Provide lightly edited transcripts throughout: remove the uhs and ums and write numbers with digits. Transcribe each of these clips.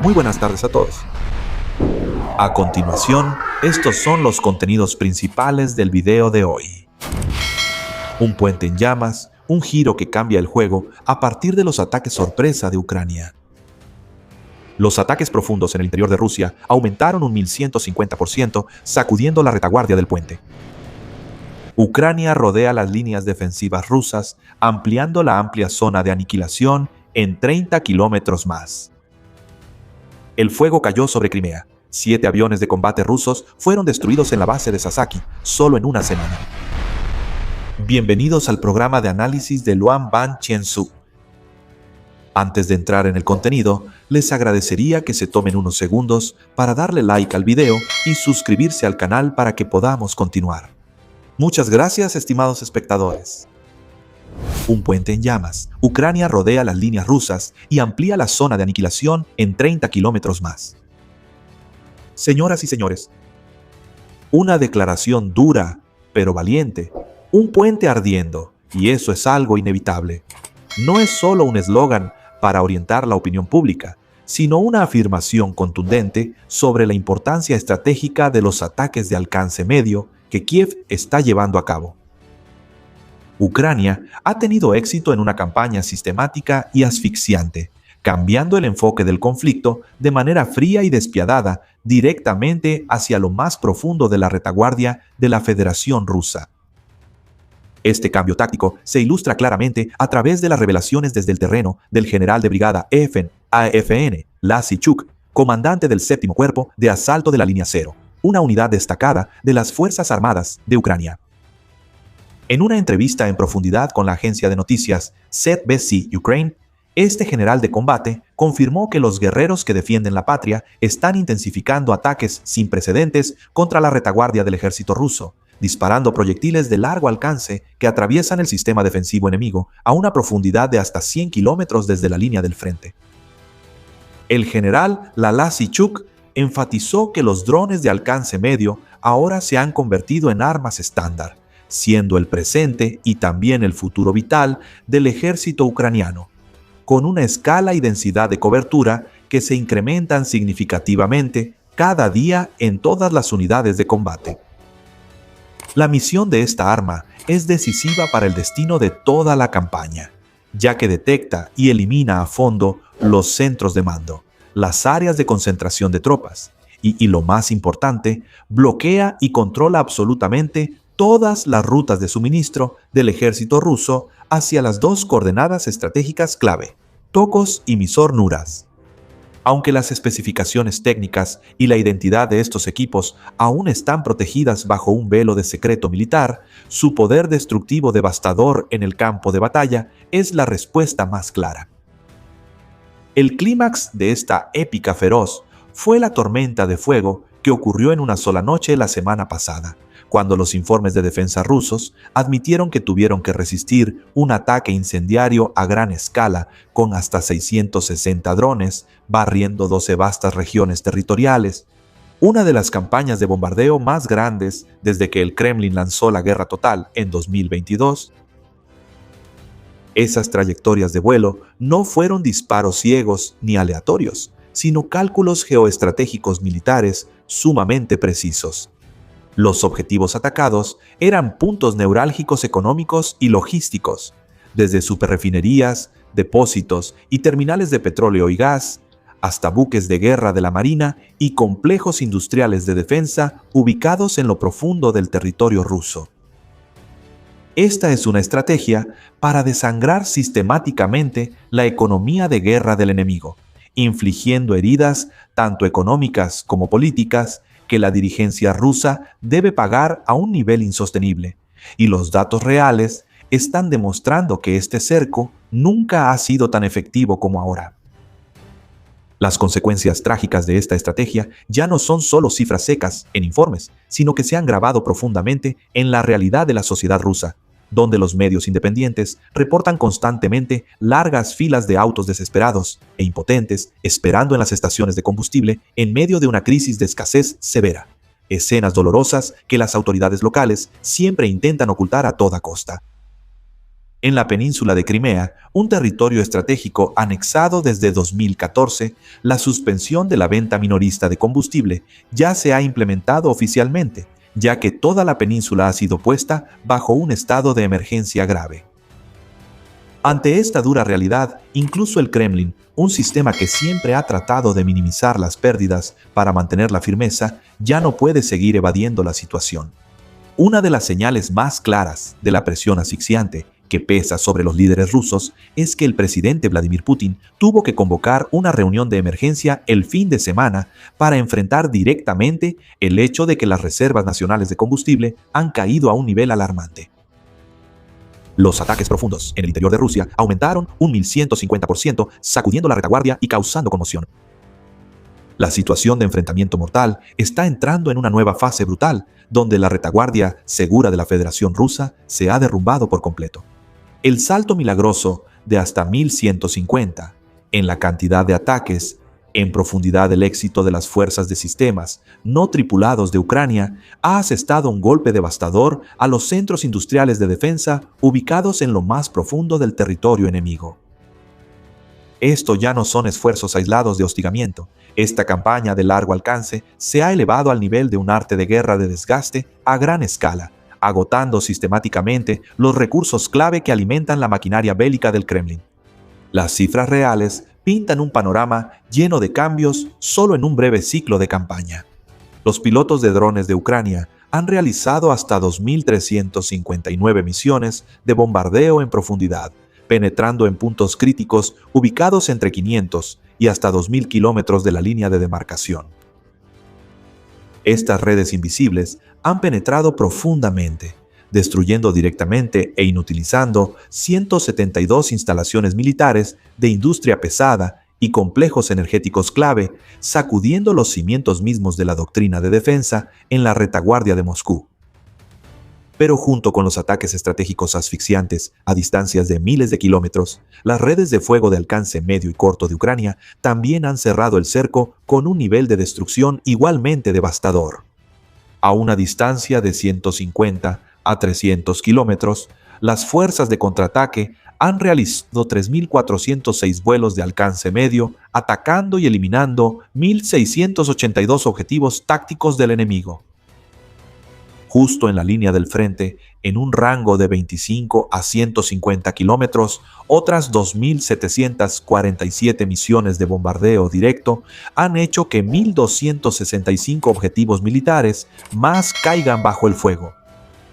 Muy buenas tardes a todos. A continuación, estos son los contenidos principales del video de hoy. Un puente en llamas, un giro que cambia el juego a partir de los ataques sorpresa de Ucrania. Los ataques profundos en el interior de Rusia aumentaron un 1150%, sacudiendo la retaguardia del puente. Ucrania rodea las líneas defensivas rusas, ampliando la amplia zona de aniquilación en 30 kilómetros más. El fuego cayó sobre Crimea. 7 aviones de combate rusos fueron destruidos en la base de Sasaki, solo en una semana. Bienvenidos al programa de análisis de Luan Ban Chien-su. Antes de entrar en el contenido, les agradecería que se tomen unos segundos para darle like al video y suscribirse al canal para que podamos continuar. Muchas gracias, estimados espectadores. Un puente en llamas. Ucrania rodea las líneas rusas y amplía la zona de aniquilación en 30 kilómetros más. Señoras y señores, una declaración dura, pero valiente. Un puente ardiendo, y eso es algo inevitable. No es solo un eslogan para orientar la opinión pública, sino una afirmación contundente sobre la importancia estratégica de los ataques de alcance medio que Kiev está llevando a cabo. Ucrania ha tenido éxito en una campaña sistemática y asfixiante, cambiando el enfoque del conflicto de manera fría y despiadada directamente hacia lo más profundo de la retaguardia de la Federación Rusa. Este cambio táctico se ilustra claramente a través de las revelaciones desde el terreno del general de brigada AFN Lasichuk, comandante del 7º Cuerpo de Asalto de la Línea Cero, una unidad destacada de las Fuerzas Armadas de Ucrania. En una entrevista en profundidad con la agencia de noticias ZBC Ukraine, este general de combate confirmó que los guerreros que defienden la patria están intensificando ataques sin precedentes contra la retaguardia del ejército ruso, disparando proyectiles de largo alcance que atraviesan el sistema defensivo enemigo a una profundidad de hasta 100 kilómetros desde la línea del frente. El general Lasichuk enfatizó que los drones de alcance medio ahora se han convertido en armas estándar, siendo el presente y también el futuro vital del ejército ucraniano, con una escala y densidad de cobertura que se incrementan significativamente cada día en todas las unidades de combate. La misión de esta arma es decisiva para el destino de toda la campaña, ya que detecta y elimina a fondo los centros de mando, las áreas de concentración de tropas y lo más importante, bloquea y controla absolutamente todas las rutas de suministro del ejército ruso hacia las dos coordenadas estratégicas clave, Tokos y Mysore-Nuras. Aunque las especificaciones técnicas y la identidad de estos equipos aún están protegidas bajo un velo de secreto militar, su poder destructivo devastador en el campo de batalla es la respuesta más clara. El clímax de esta épica feroz fue la tormenta de fuego que ocurrió en una sola noche la semana pasada, cuando los informes de defensa rusos admitieron que tuvieron que resistir un ataque incendiario a gran escala con hasta 660 drones, barriendo 12 vastas regiones territoriales, una de las campañas de bombardeo más grandes desde que el Kremlin lanzó la guerra total en 2022. Esas trayectorias de vuelo no fueron disparos ciegos ni aleatorios, sino cálculos geoestratégicos militares sumamente precisos. Los objetivos atacados eran puntos neurálgicos económicos y logísticos, desde superrefinerías, depósitos y terminales de petróleo y gas, hasta buques de guerra de la Marina y complejos industriales de defensa ubicados en lo profundo del territorio ruso. Esta es una estrategia para desangrar sistemáticamente la economía de guerra del enemigo, infligiendo heridas tanto económicas como políticas que la dirigencia rusa debe pagar a un nivel insostenible, y los datos reales están demostrando que este cerco nunca ha sido tan efectivo como ahora. Las consecuencias trágicas de esta estrategia ya no son solo cifras secas en informes, sino que se han grabado profundamente en la realidad de la sociedad rusa, donde los medios independientes reportan constantemente largas filas de autos desesperados e impotentes esperando en las estaciones de combustible en medio de una crisis de escasez severa. Escenas dolorosas que las autoridades locales siempre intentan ocultar a toda costa. En la península de Crimea, un territorio estratégico anexado desde 2014, la suspensión de la venta minorista de combustible ya se ha implementado oficialmente, ya que toda la península ha sido puesta bajo un estado de emergencia grave. Ante esta dura realidad, incluso el Kremlin, un sistema que siempre ha tratado de minimizar las pérdidas para mantener la firmeza, ya no puede seguir evadiendo la situación. Una de las señales más claras de la presión asfixiante que pesa sobre los líderes rusos es que el presidente Vladimir Putin tuvo que convocar una reunión de emergencia el fin de semana para enfrentar directamente el hecho de que las reservas nacionales de combustible han caído a un nivel alarmante. Los ataques profundos en el interior de Rusia aumentaron un 1150%, sacudiendo la retaguardia y causando conmoción. La situación de enfrentamiento mortal está entrando en una nueva fase brutal, donde la retaguardia segura de la Federación Rusa se ha derrumbado por completo. El salto milagroso de hasta 1150 en la cantidad de ataques, en profundidad del éxito de las fuerzas de sistemas no tripulados de Ucrania, ha asestado un golpe devastador a los centros industriales de defensa ubicados en lo más profundo del territorio enemigo. Esto ya no son esfuerzos aislados de hostigamiento. Esta campaña de largo alcance se ha elevado al nivel de un arte de guerra de desgaste a gran escala, agotando sistemáticamente los recursos clave que alimentan la maquinaria bélica del Kremlin. Las cifras reales pintan un panorama lleno de cambios solo en un breve ciclo de campaña. Los pilotos de drones de Ucrania han realizado hasta 2.359 misiones de bombardeo en profundidad, penetrando en puntos críticos ubicados entre 500 y hasta 2.000 kilómetros de la línea de demarcación. Estas redes invisibles han penetrado profundamente, destruyendo directamente e inutilizando 172 instalaciones militares de industria pesada y complejos energéticos clave, sacudiendo los cimientos mismos de la doctrina de defensa en la retaguardia de Moscú. Pero junto con los ataques estratégicos asfixiantes a distancias de miles de kilómetros, las redes de fuego de alcance medio y corto de Ucrania también han cerrado el cerco con un nivel de destrucción igualmente devastador. A una distancia de 150 a 300 kilómetros, las fuerzas de contraataque han realizado 3.406 vuelos de alcance medio, atacando y eliminando 1.682 objetivos tácticos del enemigo. Justo en la línea del frente, en un rango de 25 a 150 kilómetros, otras 2.747 misiones de bombardeo directo han hecho que 1.265 objetivos militares más caigan bajo el fuego.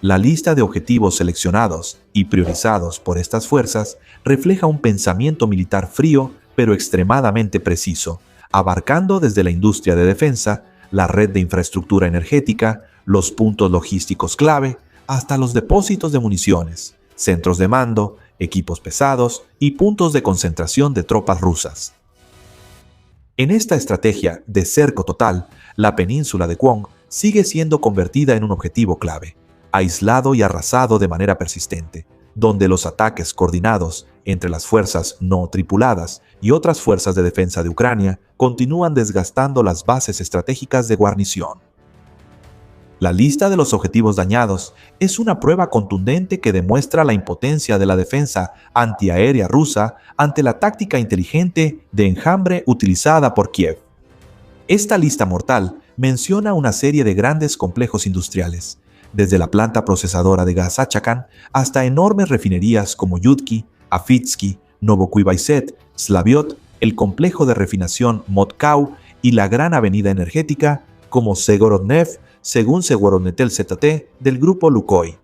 La lista de objetivos seleccionados y priorizados por estas fuerzas refleja un pensamiento militar frío pero extremadamente preciso, abarcando desde la industria de defensa, la red de infraestructura energética, los puntos logísticos clave, hasta los depósitos de municiones, centros de mando, equipos pesados y puntos de concentración de tropas rusas. En esta estrategia de cerco total, la península de Kwong sigue siendo convertida en un objetivo clave, aislado y arrasado de manera persistente, donde los ataques coordinados entre las fuerzas no tripuladas y otras fuerzas de defensa de Ucrania continúan desgastando las bases estratégicas de guarnición. La lista de los objetivos dañados es una prueba contundente que demuestra la impotencia de la defensa antiaérea rusa ante la táctica inteligente de enjambre utilizada por Kiev. Esta lista mortal menciona una serie de grandes complejos industriales, desde la planta procesadora de gas Achakhan hasta enormes refinerías como Yudki, Afitsky, Novokuivayset, Slaviot, el complejo de refinación Motkau y la gran avenida energética como Segorodnev, según Segorodnetel ZT del grupo Lukoil.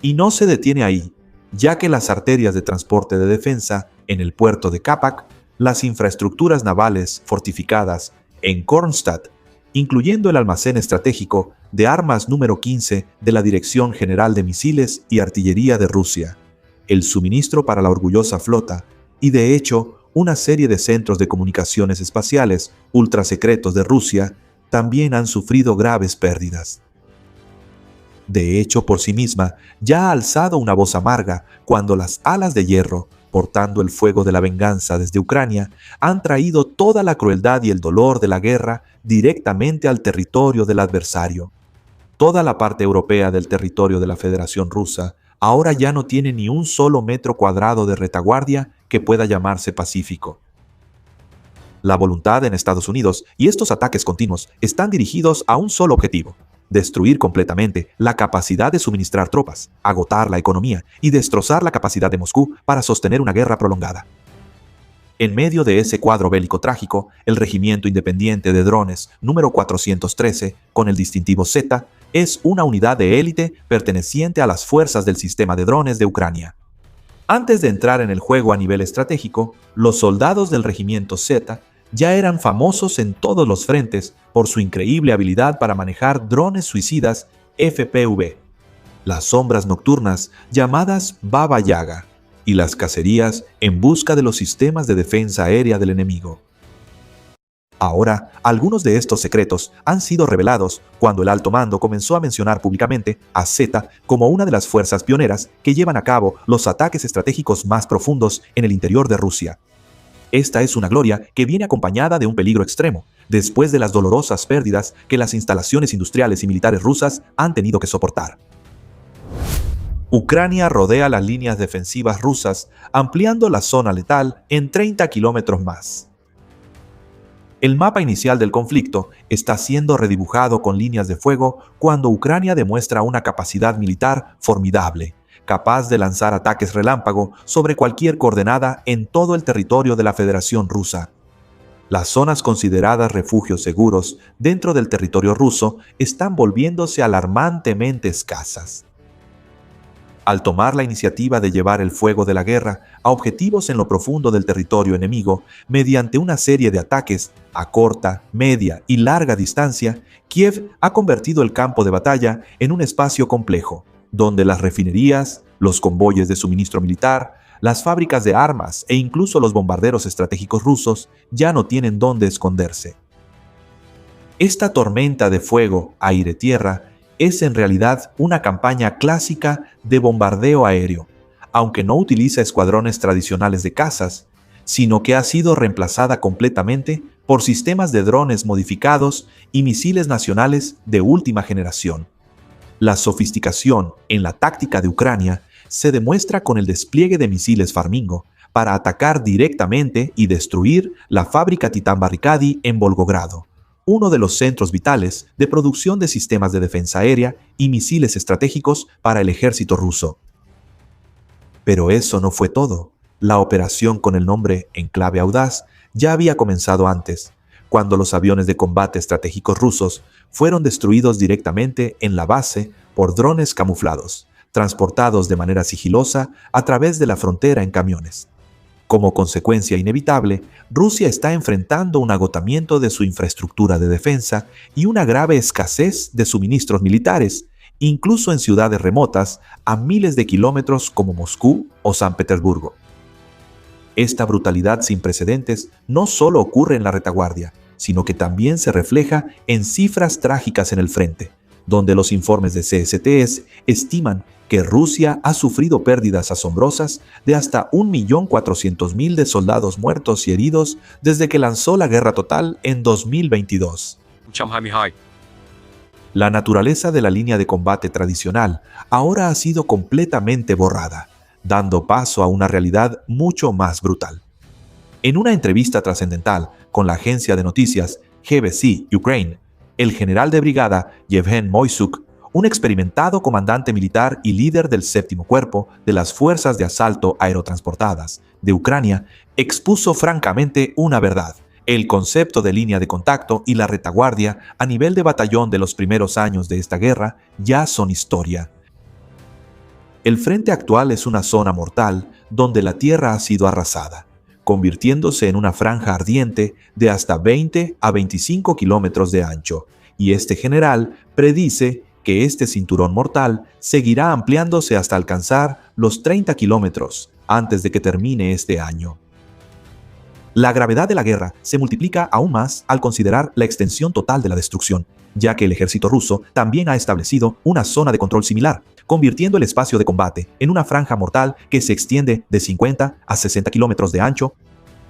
Y no se detiene ahí, ya que las arterias de transporte de defensa en el puerto de Kapak, las infraestructuras navales fortificadas en Kronstadt, incluyendo el almacén estratégico de armas número 15 de la Dirección General de Misiles y Artillería de Rusia, el suministro para la orgullosa flota y, de hecho, una serie de centros de comunicaciones espaciales ultrasecretos de Rusia también han sufrido graves pérdidas. De hecho, por sí misma, ya ha alzado una voz amarga cuando las alas de hierro, portando el fuego de la venganza desde Ucrania, han traído toda la crueldad y el dolor de la guerra directamente al territorio del adversario. Toda la parte europea del territorio de la Federación Rusa ahora ya no tiene ni un solo metro cuadrado de retaguardia que pueda llamarse pacífico. La voluntad en Estados Unidos y estos ataques continuos están dirigidos a un solo objetivo: destruir completamente la capacidad de suministrar tropas, agotar la economía y destrozar la capacidad de Moscú para sostener una guerra prolongada. En medio de ese cuadro bélico trágico, el Regimiento Independiente de Drones número 413, con el distintivo Z, es una unidad de élite perteneciente a las fuerzas del sistema de drones de Ucrania. Antes de entrar en el juego a nivel estratégico, los soldados del Regimiento Z ya eran famosos en todos los frentes por su increíble habilidad para manejar drones suicidas FPV, las sombras nocturnas llamadas Baba Yaga, y las cacerías en busca de los sistemas de defensa aérea del enemigo. Ahora, algunos de estos secretos han sido revelados cuando el alto mando comenzó a mencionar públicamente a Z como una de las fuerzas pioneras que llevan a cabo los ataques estratégicos más profundos en el interior de Rusia. Esta es una gloria que viene acompañada de un peligro extremo, después de las dolorosas pérdidas que las instalaciones industriales y militares rusas han tenido que soportar. Ucrania rodea las líneas defensivas rusas, ampliando la zona letal en 30 kilómetros más. El mapa inicial del conflicto está siendo redibujado con líneas de fuego cuando Ucrania demuestra una capacidad militar formidable, capaz de lanzar ataques relámpago sobre cualquier coordenada en todo el territorio de la Federación Rusa. Las zonas consideradas refugios seguros dentro del territorio ruso están volviéndose alarmantemente escasas. Al tomar la iniciativa de llevar el fuego de la guerra a objetivos en lo profundo del territorio enemigo, mediante una serie de ataques a corta, media y larga distancia, Kiev ha convertido el campo de batalla en un espacio complejo, donde las refinerías, los convoyes de suministro militar, las fábricas de armas e incluso los bombarderos estratégicos rusos ya no tienen dónde esconderse. Esta tormenta de fuego, aire-tierra, es en realidad una campaña clásica de bombardeo aéreo, aunque no utiliza escuadrones tradicionales de cazas, sino que ha sido reemplazada completamente por sistemas de drones modificados y misiles nacionales de última generación. La sofisticación en la táctica de Ucrania se demuestra con el despliegue de misiles Farmingo para atacar directamente y destruir la fábrica Titán Barricadi en Volgogrado, uno de los centros vitales de producción de sistemas de defensa aérea y misiles estratégicos para el ejército ruso. Pero eso no fue todo. La operación con el nombre Enclave Audaz ya había comenzado antes, cuando los aviones de combate estratégicos rusos fueron destruidos directamente en la base por drones camuflados, transportados de manera sigilosa a través de la frontera en camiones. Como consecuencia inevitable, Rusia está enfrentando un agotamiento de su infraestructura de defensa y una grave escasez de suministros militares, incluso en ciudades remotas a miles de kilómetros como Moscú o San Petersburgo. Esta brutalidad sin precedentes no solo ocurre en la retaguardia, sino que también se refleja en cifras trágicas en el frente, donde los informes de CSTS estiman que Rusia ha sufrido pérdidas asombrosas de hasta 1.400.000 de soldados muertos y heridos desde que lanzó la guerra total en 2022. La naturaleza de la línea de combate tradicional ahora ha sido completamente borrada, dando paso a una realidad mucho más brutal. En una entrevista trascendental con la agencia de noticias GBC Ukraine, el general de brigada Yevhen Moisuk, un experimentado comandante militar y líder del séptimo cuerpo de las fuerzas de asalto aerotransportadas de Ucrania, expuso francamente una verdad: el concepto de línea de contacto y la retaguardia a nivel de batallón de los primeros años de esta guerra ya son historia. El frente actual es una zona mortal donde la tierra ha sido arrasada, convirtiéndose en una franja ardiente de hasta 20 a 25 kilómetros de ancho, y este general predice que este cinturón mortal seguirá ampliándose hasta alcanzar los 30 kilómetros antes de que termine este año. La gravedad de la guerra se multiplica aún más al considerar la extensión total de la destrucción, ya que el ejército ruso también ha establecido una zona de control similar, convirtiendo el espacio de combate en una franja mortal que se extiende de 50 a 60 kilómetros de ancho.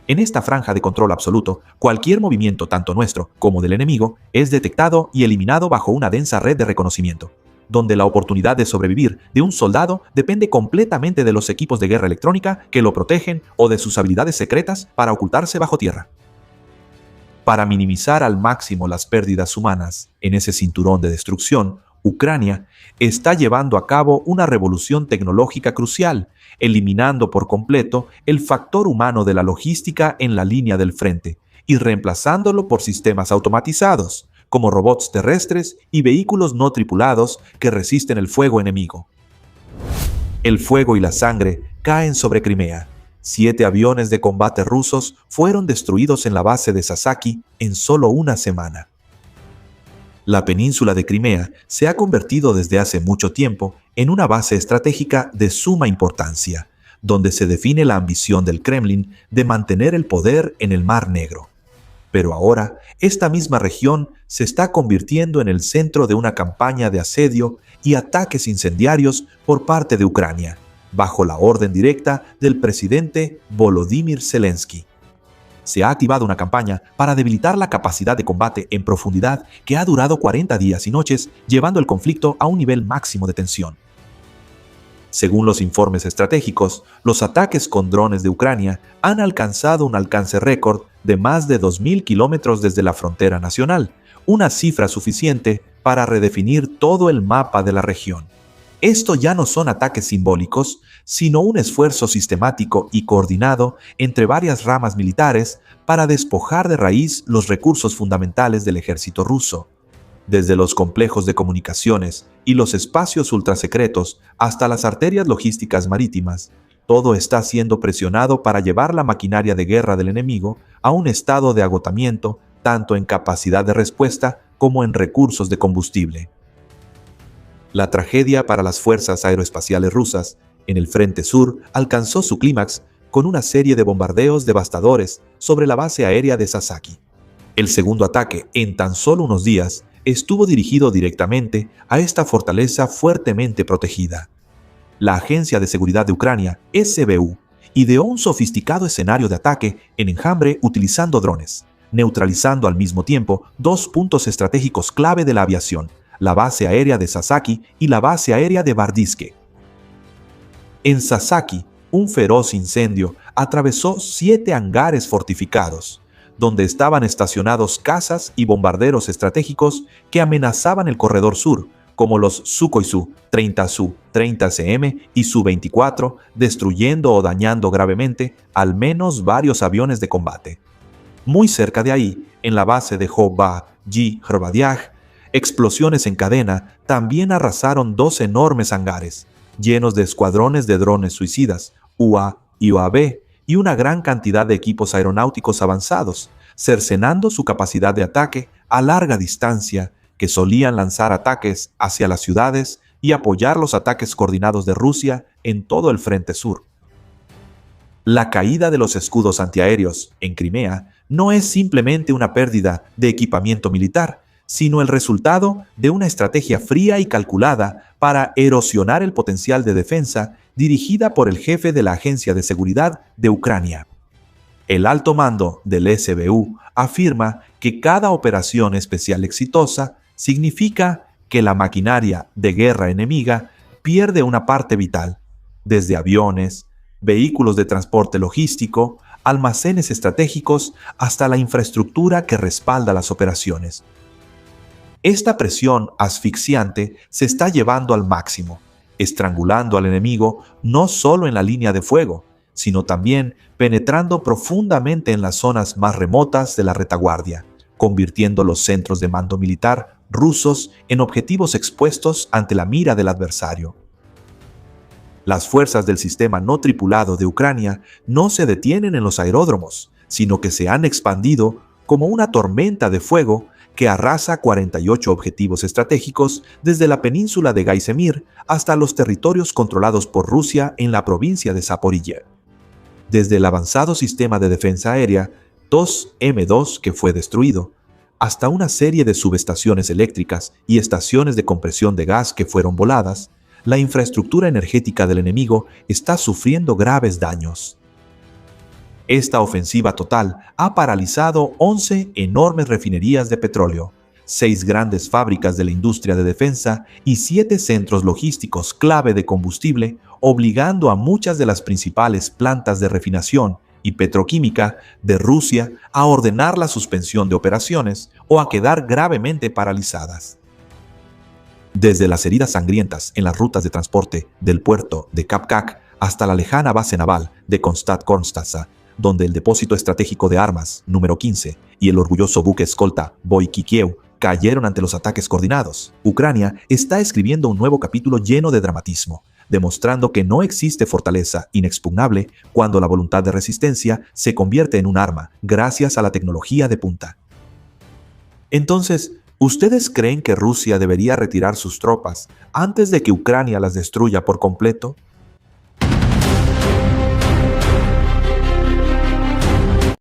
En esta franja de control absoluto, cualquier movimiento tanto nuestro como del enemigo es detectado y eliminado bajo una densa red de reconocimiento. donde la oportunidad de sobrevivir de un soldado depende completamente de los equipos de guerra electrónica que lo protegen o de sus habilidades secretas para ocultarse bajo tierra. Para minimizar al máximo las pérdidas humanas en ese cinturón de destrucción, Ucrania está llevando a cabo una revolución tecnológica crucial, eliminando por completo el factor humano de la logística en la línea del frente y reemplazándolo por sistemas automatizados, como robots terrestres y vehículos no tripulados que resisten el fuego enemigo. El fuego y la sangre caen sobre Crimea. 7 aviones de combate rusos fueron destruidos en la base de Sasaki en solo una semana. La península de Crimea se ha convertido desde hace mucho tiempo en una base estratégica de suma importancia, donde se define la ambición del Kremlin de mantener el poder en el Mar Negro. Pero ahora, esta misma región se está convirtiendo en el centro de una campaña de asedio y ataques incendiarios por parte de Ucrania, bajo la orden directa del presidente Volodymyr Zelensky. Se ha activado una campaña para debilitar la capacidad de combate en profundidad que ha durado 40 días y noches, llevando el conflicto a un nivel máximo de tensión. Según los informes estratégicos, los ataques con drones de Ucrania han alcanzado un alcance récord de más de 2.000 kilómetros desde la frontera nacional, una cifra suficiente para redefinir todo el mapa de la región. Esto ya no son ataques simbólicos, sino un esfuerzo sistemático y coordinado entre varias ramas militares para despojar de raíz los recursos fundamentales del ejército ruso. Desde los complejos de comunicaciones y los espacios ultrasecretos hasta las arterias logísticas marítimas, todo está siendo presionado para llevar la maquinaria de guerra del enemigo a un estado de agotamiento, tanto en capacidad de respuesta como en recursos de combustible. La tragedia para las fuerzas aeroespaciales rusas en el frente sur alcanzó su clímax con una serie de bombardeos devastadores sobre la base aérea de Sasaki. El segundo ataque, en tan solo unos días, estuvo dirigido directamente a esta fortaleza fuertemente protegida. La Agencia de Seguridad de Ucrania, SBU, ideó un sofisticado escenario de ataque en enjambre utilizando drones, neutralizando al mismo tiempo 2 puntos estratégicos clave de la aviación, la base aérea de Sasaki y la base aérea de Bardiske. En Sasaki, un feroz incendio atravesó 7 hangares fortificados, donde estaban estacionados cazas y bombarderos estratégicos que amenazaban el corredor sur, como los Sukhoi Su-30 Su-30CM y Su-24, destruyendo o dañando gravemente al menos varios aviones de combate. Muy cerca de ahí, en la base de Hrobadiag, explosiones en cadena también arrasaron 2 enormes hangares, llenos de escuadrones de drones suicidas, UA y UAV, y una gran cantidad de equipos aeronáuticos avanzados, cercenando su capacidad de ataque a larga distancia, que solían lanzar ataques hacia las ciudades y apoyar los ataques coordinados de Rusia en todo el frente sur. La caída de los escudos antiaéreos en Crimea no es simplemente una pérdida de equipamiento militar, sino el resultado de una estrategia fría y calculada para erosionar el potencial de defensa dirigida por el jefe de la Agencia de Seguridad de Ucrania. El alto mando del SBU afirma que cada operación especial exitosa significa que la maquinaria de guerra enemiga pierde una parte vital, desde aviones, vehículos de transporte logístico, almacenes estratégicos hasta la infraestructura que respalda las operaciones. Esta presión asfixiante se está llevando al máximo, estrangulando al enemigo no solo en la línea de fuego, sino también penetrando profundamente en las zonas más remotas de la retaguardia, convirtiendo los centros de mando militar rusos en objetivos expuestos ante la mira del adversario. Las fuerzas del sistema no tripulado de Ucrania no se detienen en los aeródromos, sino que se han expandido como una tormenta de fuego que arrasa 48 objetivos estratégicos desde la península de Gaisemir hasta los territorios controlados por Rusia en la provincia de Zaporilla. Desde el avanzado sistema de defensa aérea 2M2 que fue destruido, hasta una serie de subestaciones eléctricas y estaciones de compresión de gas que fueron voladas, la infraestructura energética del enemigo está sufriendo graves daños. Esta ofensiva total ha paralizado 11 enormes refinerías de petróleo, 6 grandes fábricas de la industria de defensa y 7 centros logísticos clave de combustible, obligando a muchas de las principales plantas de refinación y petroquímica de Rusia a ordenar la suspensión de operaciones o a quedar gravemente paralizadas. Desde las heridas sangrientas en las rutas de transporte del puerto de Kapkak hasta la lejana base naval de Konstanz-Konstanza, donde el depósito estratégico de armas número 15 y el orgulloso buque escolta Boikikiev cayeron ante los ataques coordinados. Ucrania está escribiendo un nuevo capítulo lleno de dramatismo, demostrando que no existe fortaleza inexpugnable cuando la voluntad de resistencia se convierte en un arma gracias a la tecnología de punta. Entonces, ¿ustedes creen que Rusia debería retirar sus tropas antes de que Ucrania las destruya por completo?